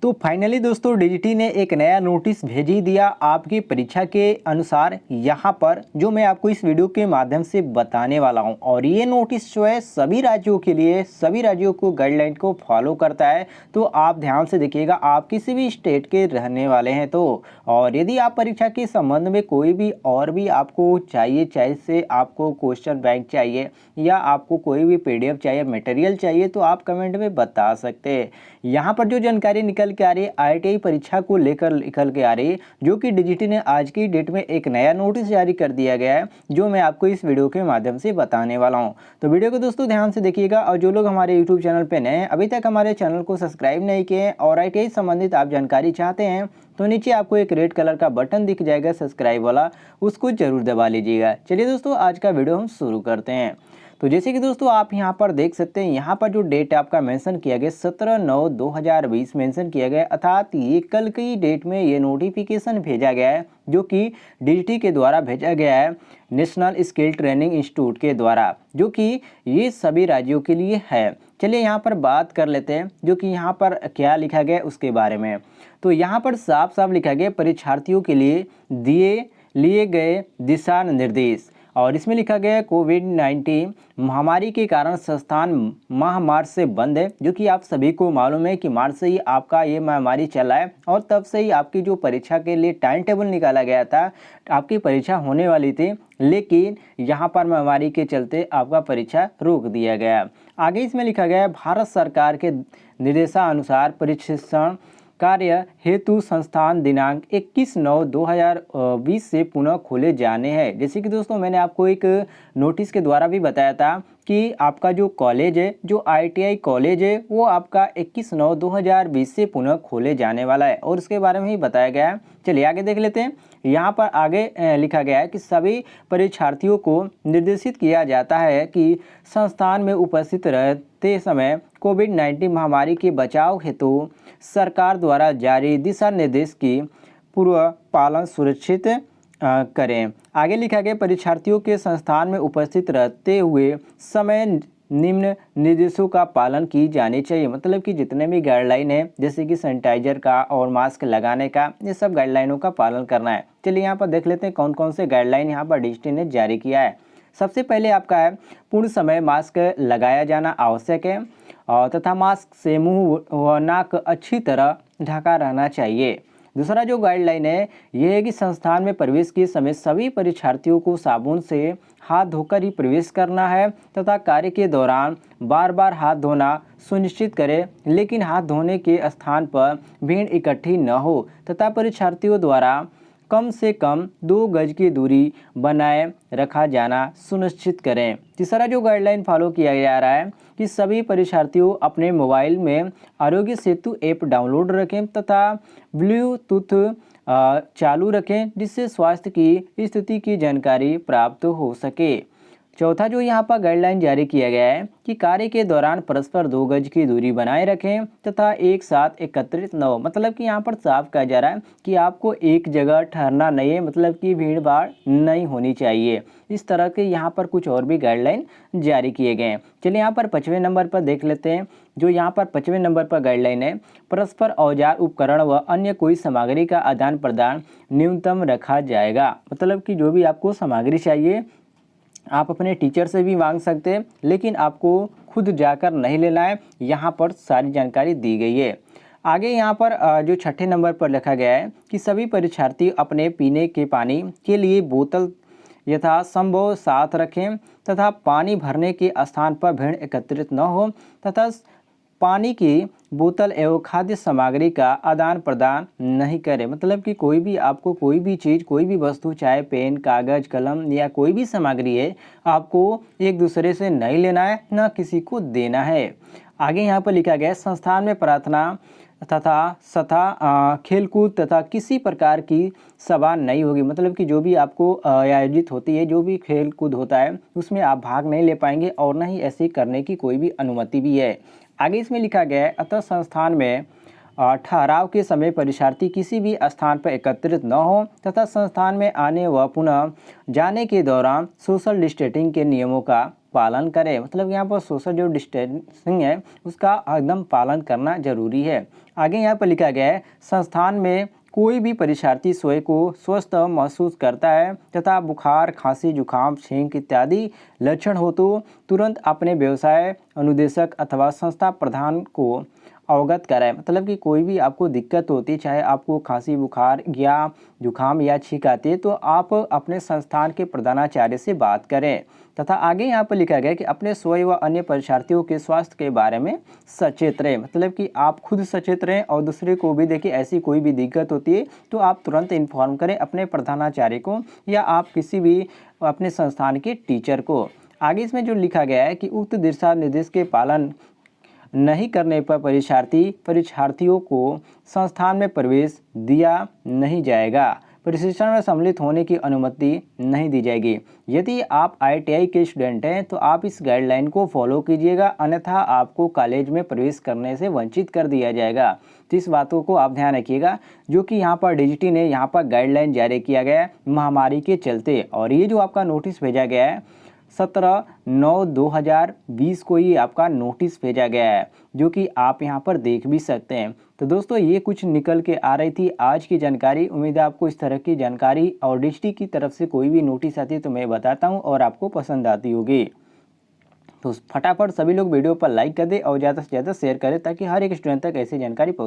तो फाइनली दोस्तों डीजीटी ने एक नया नोटिस भेज ही दिया आपकी परीक्षा के अनुसार यहाँ पर, जो मैं आपको इस वीडियो के माध्यम से बताने वाला हूँ। और ये नोटिस जो है सभी राज्यों के लिए, सभी राज्यों को गाइडलाइन को फॉलो करता है। तो आप ध्यान से देखिएगा, आप किसी भी स्टेट के रहने वाले हैं तो, और यदि आप परीक्षा के संबंध में कोई भी और भी आपको चाहिए, चाहे से आपको क्वेश्चन बैंक चाहिए या आपको कोई भी PDF चाहिए, मटेरियल चाहिए, तो आप कमेंट में बता सकते हैं। यहाँ पर जो जानकारी निकल के आ रही है IIT परीक्षा को लेकर निकल के आ रही है, जो कि डीजीटी ने आज की डेट में एक नया नोटिस जारी कर दिया गया है, जो मैं आपको इस वीडियो के माध्यम से बताने वाला हूँ। तो वीडियो को दोस्तों ध्यान से देखिएगा, और जो लोग हमारे यूट्यूब चैनल पर नए हैं, अभी तक हमारे चैनल को सब्सक्राइब नहीं किए हैं और IIT संबंधित आप जानकारी चाहते हैं, तो नीचे आपको एक रेड कलर का बटन दिख जाएगा सब्सक्राइब वाला, उसको जरूर दबा लीजिएगा। चलिए दोस्तों, आज का वीडियो हम शुरू करते हैं। तो जैसे कि दोस्तों आप यहाँ पर देख सकते हैं, यहाँ पर जो डेट आपका मेंशन किया गया 17/9/2020 मेंशन किया गया, अर्थात ये कल की डेट में ये नोटिफिकेशन भेजा गया है, जो कि डीजीटी के द्वारा भेजा गया है, नेशनल स्किल ट्रेनिंग इंस्टीट्यूट के द्वारा, जो कि ये सभी राज्यों के लिए है। चलिए यहाँ पर बात कर लेते हैं, जो कि यहाँ पर क्या लिखा गया उसके बारे में। तो यहाँ पर साफ साफ लिखा गया परीक्षार्थियों के लिए लिए गए दिशा निर्देश, और इसमें लिखा गया है कोविड-19 महामारी के कारण संस्थान माह मार्च से बंद है, जो कि आप सभी को मालूम है कि मार्च से ही आपका ये महामारी चला है, और तब से ही आपकी जो परीक्षा के लिए टाइम टेबल निकाला गया था, आपकी परीक्षा होने वाली थी, लेकिन यहाँ पर महामारी के चलते आपका परीक्षा रोक दिया गया। आगे इसमें लिखा गया है भारत सरकार के निर्देशानुसार प्रशिक्षण कार्य हेतु संस्थान दिनांक 21/9/2020 से पुनः खोले जाने हैं। जैसे कि दोस्तों मैंने आपको एक नोटिस के द्वारा भी बताया था कि आपका जो कॉलेज है, जो IIT कॉलेज है, वो आपका 21/9/2020 से पुनः खोले जाने वाला है, और उसके बारे में ही बताया गया है। चलिए आगे देख लेते हैं। यहाँ पर आगे लिखा गया है कि सभी परीक्षार्थियों को निर्देशित किया जाता है कि संस्थान में उपस्थित रहते समय कोविड-19 महामारी के बचाव हेतु सरकार द्वारा जारी दिशा निर्देश की पूर्व पालन सुनिश्चित करें। आगे लिखा गया परीक्षार्थियों के संस्थान में उपस्थित रहते हुए समय निम्न निर्देशों का पालन की जानी चाहिए। मतलब कि जितने भी गाइडलाइन है, जैसे कि सैनिटाइजर का और मास्क लगाने का, ये सब गाइडलाइनों का पालन करना है। चलिए यहाँ पर देख लेते हैं कौन कौन से गाइडलाइन यहाँ पर डीजीटी ने जारी किया है। सबसे पहले आपका है पूर्ण समय मास्क लगाया जाना आवश्यक है, और तथा मास्क से मुंह व नाक अच्छी तरह ढका रहना चाहिए। दूसरा जो गाइडलाइन है यह है कि संस्थान में प्रवेश के समय सभी परीक्षार्थियों को साबुन से हाथ धोकर ही प्रवेश करना है, तथा कार्य के दौरान बार बार हाथ धोना सुनिश्चित करें, लेकिन हाथ धोने के स्थान पर भीड़ इकट्ठी न हो, तथा परीक्षार्थियों द्वारा कम से कम 2 गज की दूरी बनाए रखा जाना सुनिश्चित करें। तीसरा जो गाइडलाइन फॉलो किया जा रहा है कि सभी परीक्षार्थियों अपने मोबाइल में आरोग्य सेतु ऐप डाउनलोड रखें, तथा ब्लूटूथ चालू रखें, जिससे स्वास्थ्य की स्थिति की जानकारी प्राप्त हो सके। चौथा जो यहाँ पर गाइडलाइन जारी किया गया है कि कार्य के दौरान परस्पर 2 गज की दूरी बनाए रखें, तथा एक साथ एकत्रित न हो। मतलब कि यहाँ पर साफ कहा जा रहा है कि आपको एक जगह ठहरना नहीं है, मतलब कि भीड़ भाड़ नहीं होनी चाहिए। इस तरह के यहाँ पर कुछ और भी गाइडलाइन जारी किए गए हैं। चलिए यहाँ पर 5वें नंबर पर देख लेते हैं। जो यहाँ पर 5वें नंबर पर गाइडलाइन है, परस्पर औजार उपकरण व अन्य कोई सामग्री का आदान प्रदान न्यूनतम रखा जाएगा। मतलब कि जो भी आपको सामग्री चाहिए आप अपने टीचर से भी मांग सकते हैं, लेकिन आपको खुद जाकर नहीं लेना है। यहाँ पर सारी जानकारी दी गई है। आगे यहाँ पर जो 6ठे नंबर पर लिखा गया है कि सभी परीक्षार्थी अपने पीने के पानी के लिए बोतल यथासंभव साथ रखें, तथा पानी भरने के स्थान पर भीड़ एकत्रित न हो, तथा पानी की बोतल एवं खाद्य सामग्री का आदान प्रदान नहीं करें। मतलब कि कोई भी आपको कोई भी चीज़, कोई भी वस्तु, चाहे पेन, कागज, कलम या कोई भी सामग्री है, आपको एक दूसरे से नहीं लेना है, न किसी को देना है। आगे यहाँ पर लिखा गया है संस्थान में प्रार्थना तथा खेलकूद तथा किसी प्रकार की सभा नहीं होगी। मतलब कि जो भी आपको आयोजित होती है, जो भी खेल कूद होता है, उसमें आप भाग नहीं ले पाएंगे, और न ही ऐसे करने की कोई भी अनुमति भी है। आगे इसमें लिखा गया है अतः संस्थान में ठहराव के समय परीक्षार्थी किसी भी स्थान पर एकत्रित न हो, तथा संस्थान में आने व पुनः जाने के दौरान सोशल डिस्टेंसिंग के नियमों का पालन करें। मतलब यहाँ पर सोशल जो डिस्टेंसिंग है उसका एकदम पालन करना जरूरी है। आगे यहाँ पर लिखा गया है, संस्थान में कोई भी परीक्षार्थी स्वयं को स्वस्थ महसूस करता है तथा बुखार, खांसी, जुकाम, छींक इत्यादि लक्षण हो तो तुरंत अपने व्यवसाय अनुदेशक अथवा संस्था प्रधान को अवगत कराएं। मतलब कि कोई भी आपको दिक्कत होती, चाहे आपको खांसी, बुखार या जुकाम या छींक आती है, तो आप अपने संस्थान के प्रधानाचार्य से बात करें। तथा आगे यहाँ पर लिखा गया कि अपने स्वयं व अन्य परीक्षार्थियों के स्वास्थ्य के बारे में सचेत रहें। मतलब कि आप खुद सचेत रहें और दूसरे को भी देखिए, ऐसी कोई भी दिक्कत होती है तो आप तुरंत इन्फॉर्म करें अपने प्रधानाचार्य को या आप किसी भी अपने संस्थान के टीचर को। आगे इसमें जो लिखा गया है कि उक्त दिशा निर्देश के पालन नहीं करने पर परीक्षार्थियों को संस्थान में प्रवेश दिया नहीं जाएगा, प्रशिक्षण में सम्मिलित होने की अनुमति नहीं दी जाएगी। यदि आप IITI के स्टूडेंट हैं तो आप इस गाइडलाइन को फॉलो कीजिएगा, अन्यथा आपको कॉलेज में प्रवेश करने से वंचित कर दिया जाएगा। तो इस बातों को आप ध्यान रखिएगा, जो कि यहाँ पर DGT ने यहाँ पर गाइडलाइन जारी किया गया है महामारी के चलते। और ये जो आपका नोटिस भेजा गया है 17/9/2020 को ही आपका नोटिस भेजा गया है, जो कि आप यहां पर देख भी सकते हैं। तो दोस्तों ये कुछ निकल के आ रही थी आज की जानकारी। उम्मीद है आपको इस तरह की जानकारी और DGT की तरफ से कोई भी नोटिस आती है तो मैं बताता हूं और आपको पसंद आती होगी। तो फटाफट सभी लोग वीडियो पर लाइक कर दें और ज़्यादा से ज़्यादा शेयर करें ताकि हर एक स्टूडेंट तक ऐसी जानकारी पहुँचे।